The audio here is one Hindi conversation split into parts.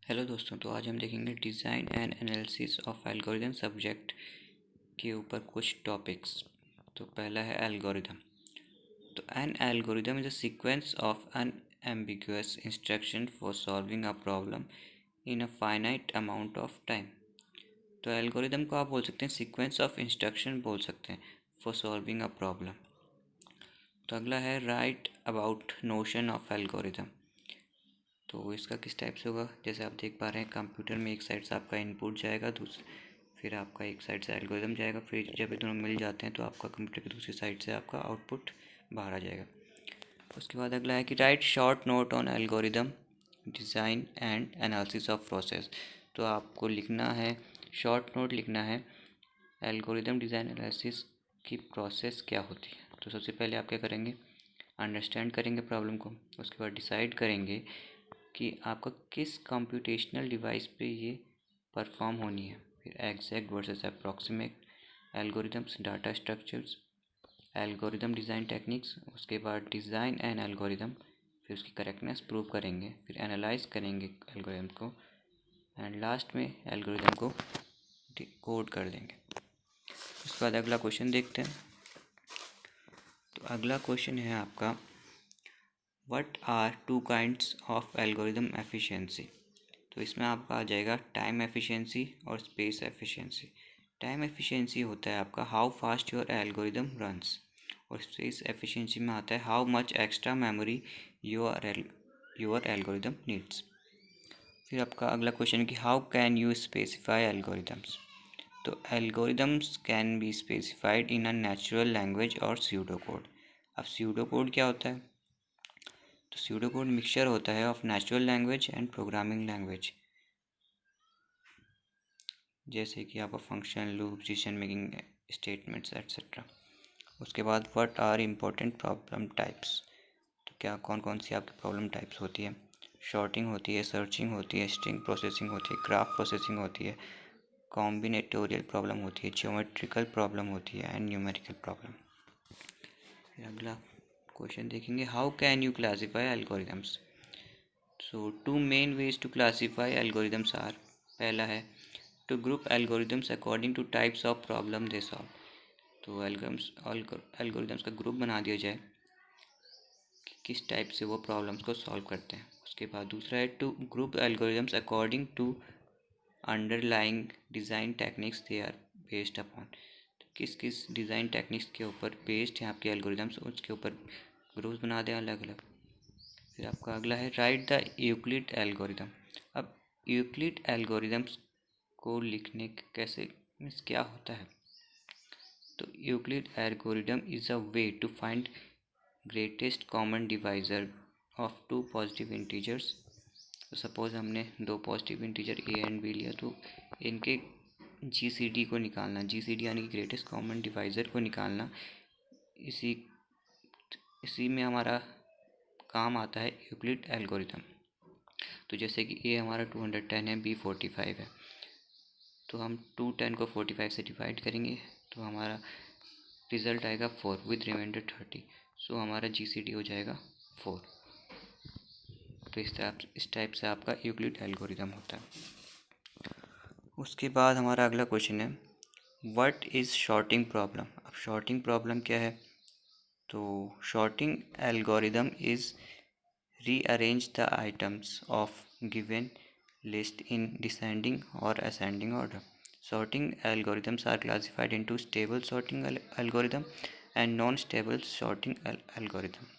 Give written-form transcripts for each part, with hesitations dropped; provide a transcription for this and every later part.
हेलो दोस्तों, तो आज हम देखेंगे design and analysis of algorithm subject के ऊपर कुछ टॉपिक्स। तो पहला है एल्गोरिदम। तो N algorithm is a sequence of unambiguous instruction for solving a problem in a finite amount of time. तो एल्गोरिदम को आप बोल सकते हैं सीक्वेंस ऑफ इंस्ट्रक्शन बोल सकते हैं फॉर सॉल्विंग अ प्रॉब्लम। तो अगला है right about notion of algorithm. तो इसका किस टाइप से होगा, जैसे आप देख पा रहे हैं कंप्यूटर में एक साइड से आपका इनपुट जाएगा, फिर आपका एक साइड से एल्गोरिदम जाएगा, फिर जब ये दोनों मिल जाते हैं तो आपका कंप्यूटर की दूसरी साइड से आपका आउटपुट बाहर आ जाएगा। उसके बाद अगला है कि right short note on algorithm design and analysis of process. तो आपको लिखना है, शॉर्ट नोट लिखना है एल्गोरिदम डिज़ाइन एनालिसिस की प्रोसेस क्या होती है। तो सबसे पहले आप क्या करेंगे, अंडरस्टैंड करेंगे प्रॉब्लम को। उसके बाद डिसाइड करेंगे कि आपका किस कंप्यूटेशनल डिवाइस पे ये परफॉर्म होनी है। फिर exact versus approximate, algorithms, data structures, algorithm design techniques, उसके बाद डिज़ाइन एंड एल्गोरिदम, फिर उसकी करेक्टनेस प्रूव करेंगे, फिर एनालाइज करेंगे एल्गोरिदम को, एंड लास्ट में एल्गोरिदम को कोड कर देंगे। उसके बाद अगला क्वेश्चन देखते हैं। तो अगला क्वेश्चन है आपका, what are two kinds of algorithm efficiency. तो इसमें आपका आ जाएगा टाइम एफिशिएंसी और स्पेस एफिशिएंसी। टाइम एफिशिएंसी होता है आपका how fast your algorithm runs, और स्पेस एफिशिएंसी में आता है how much extra memory your algorithm needs. फिर आपका अगला क्वेश्चन है कि how can you specify algorithms. तो algorithms can be specified in a natural language और स्यूडो कोड। अब स्यूडो कोड क्या होता है, तो स्यूडो कोड मिक्सचर होता है of natural language and programming language, जैसे कि आपका function, loop, decision making statements et cetera. उसके बाद what are important problem types. तो क्या कौन कौन सी आपकी प्रॉब्लम टाइप्स होती है, शॉर्टिंग होती है, सर्चिंग होती है, स्ट्रिंग प्रोसेसिंग होती है, ग्राफ प्रोसेसिंग होती है, कॉम्बिनेटोरियल प्रॉब्लम होती है, ज्योमेट्रिकल प्रॉब्लम होती है, एंड न्यूमेरिकल प्रॉब्लम। फिर अगला क्वेश्चन देखेंगे, how can you classify algorithms. So two main ways to classify algorithms are, पहला है to group algorithms according to types of problem they solve. तो एल्गोरिदम्स का ग्रुप बना दिया जाए कि किस टाइप से वो प्रॉब्लम्स को सॉल्व करते हैं। उसके बाद दूसरा है to group algorithms according to underlying design techniques they are based upon. तो किस किस डिज़ाइन टेक्निक्स के ऊपर बेस्ड हैं आपके एल्गोरिदम्स, उसके ऊपर ग्रुप्स बना दें अलग अलग। फिर आपका अगला है राइट द यूक्लिड एल्गोरिदम। अब यूक्लिड एल्गोरिदम्स को लिखने कैसे, मीन्स क्या होता है। तो Euclid algorithm is a way to find greatest common divisor of two positive integers. तो सपोज़ हमने दो positive integer A and B लिया, तो इनके जीसीडी को निकालना, जीसीडी यानी कि ग्रेटेस्ट कॉमन डिवाइज़र को निकालना, इसी इसी में हमारा काम आता है यूक्लिड एल्गोरिदम। तो जैसे कि ए हमारा 210 है, बी 45 है, तो हम 210 को 45 से डिवाइड करेंगे तो हमारा रिज़ल्ट आएगा 4 विद रिमाइंडर 30। सो हमारा जीसीडी हो जाएगा 4। तो इस टाइप से आपका यूक्लिड एल्गोरिदम होता है। उसके बाद हमारा अगला क्वेश्चन है व्हाट इज़ शॉर्टिंग प्रॉब्लम। अब शॉर्टिंग प्रॉब्लम क्या है, तो sorting algorithm is rearrange the items of given list in descending or ascending order. Sorting algorithms are classified into stable sorting algorithm and non-stable sorting algorithm.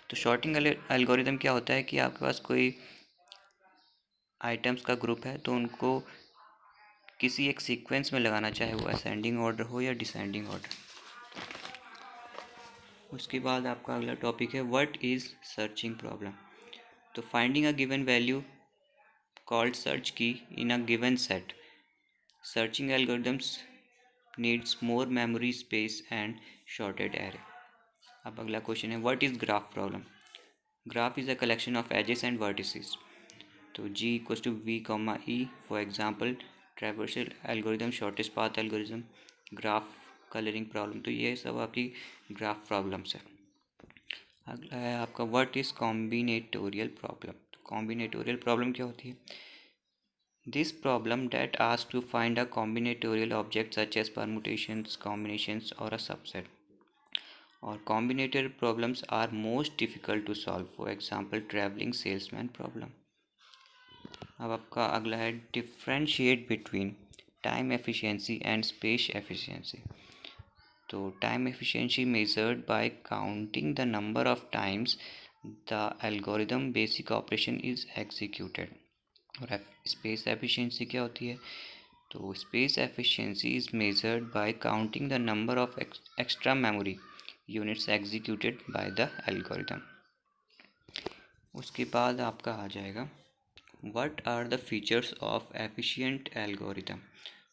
तो शॉर्टिंग एल्गोरिदम क्या होता है कि आपके पास कोई आइटम्स का ग्रुप है, तो उनको किसी एक सीक्वेंस में लगाना, चाहे वो असेंडिंग ऑर्डर हो या डिसेंडिंग ऑर्डर। उसके बाद आपका अगला टॉपिक है व्हाट इज़ सर्चिंग प्रॉब्लम। तो finding a given value called search key in a given set. Searching algorithms needs more memory space and shorted array. अब अगला क्वेश्चन है what is graph problem. Graph is a collection of edges and vertices. तो G equals to V comma E, for example traversal algorithm, shortest path algorithm, graph colouring problem. तो ये सब आपकी ग्राफ प्रॉब्लम्स है। अगला है आपका what is combinatorial problem. Combinatorial problem क्या होती है? This problem that ask to find a combinatorial object such as permutations, combinations और अ सबसेट. और combinatorial problems are most difficult to solve. For example travelling salesman problem. अब आपका अगला है differentiate between time efficiency and space efficiency. तो time efficiency measured by counting the number of times the algorithm basic operation is executed. और स्पेस एफिशिएंसी क्या होती है? तो space efficiency is measured by counting the number of extra memory units executed by the algorithm. उसके बाद आपका आ जाएगा what are the features of efficient algorithm.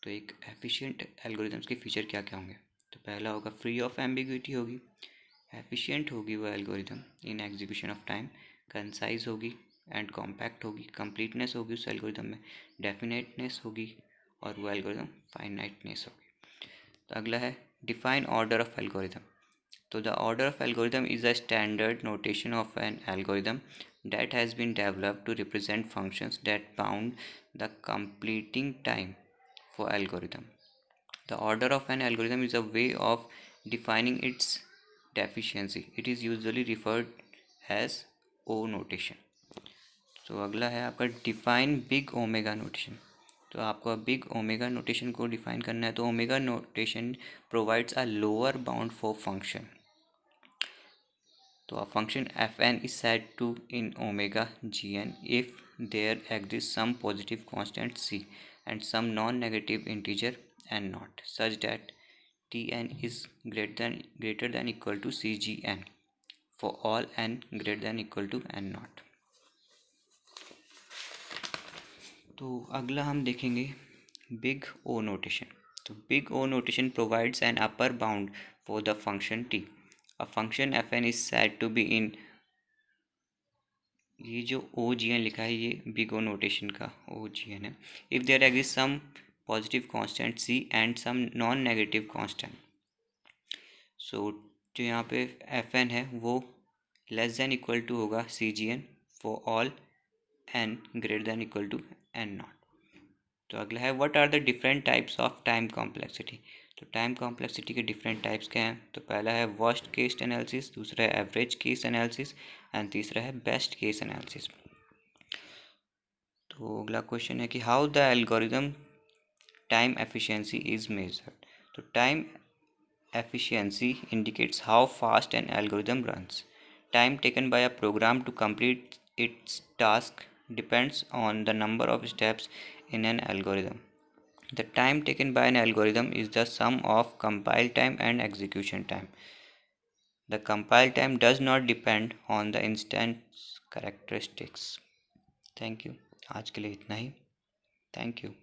तो एक एफिशिएंट एल्गोरिदम्स के फीचर क्या क्या होंगे? तो पहला होगा फ्री ऑफ एम्बिग्विटी होगी, एफिशिएंट होगी वो algorithm in execution of time, concise होगी एंड कॉम्पैक्ट होगी, कंप्लीटनेस होगी उस एल्गोरिदम में, डेफिनेटनेस होगी और वो एल्गोरिदम फाइनाइटनेस होगी. तो अगला है डिफाइन ऑर्डर ऑफ एल्गोरिदम. तो the order of algorithm is a standard notation of an algorithm that has been developed to represent functions that bound the completing time for algorithm. The order of an algorithm is a way of defining its deficiency. It is usually referred as O notation. तो अगला है आपका डिफाइन बिग ओमेगा नोटेशन. तो आपको बिग ओमेगा नोटेशन को डिफाइन करना है. तो omega notation provides a lower bound for function. तो a function fn is said to in omega gn if there exists some positive constant c and some non-negative integer n naught such that tn is greater than equal to cgn for all n greater than equal to n naught. तो अगला हम देखेंगे बिग ओ नोटेशन. तो big O notation provides an upper bound for the function t. A function fn is said to be in, ये जो ओ जी एन लिखा है ये बिग ओ नोटेशन का ओ जी एन है. If there exist some positive constant C and some non negative constant. So जो यहाँ पे एफ एन है वो लेस देन इक्वल टू होगा C G N for all N greater than equal to N not. तो अगला है what are the different types of time complexity. तो टाइम कॉम्प्लेक्सिटी के डिफरेंट टाइप्स क्या हैं? तो पहला है वर्स्ट केस एनालिसिस, दूसरा है एवरेज केस एनालिसिस एंड तीसरा है बेस्ट केस एनालिसिस. तो अगला क्वेश्चन है कि how the algorithm time efficiency is measured. तो time efficiency indicates how fast an algorithm runs. Time taken by a program to complete its task depends on the number of steps in an algorithm. The time taken by an algorithm is the sum of compile time and execution time. The compile time does not depend on the instance characteristics. Thank you. आज के लिए इतना ही. Thank you.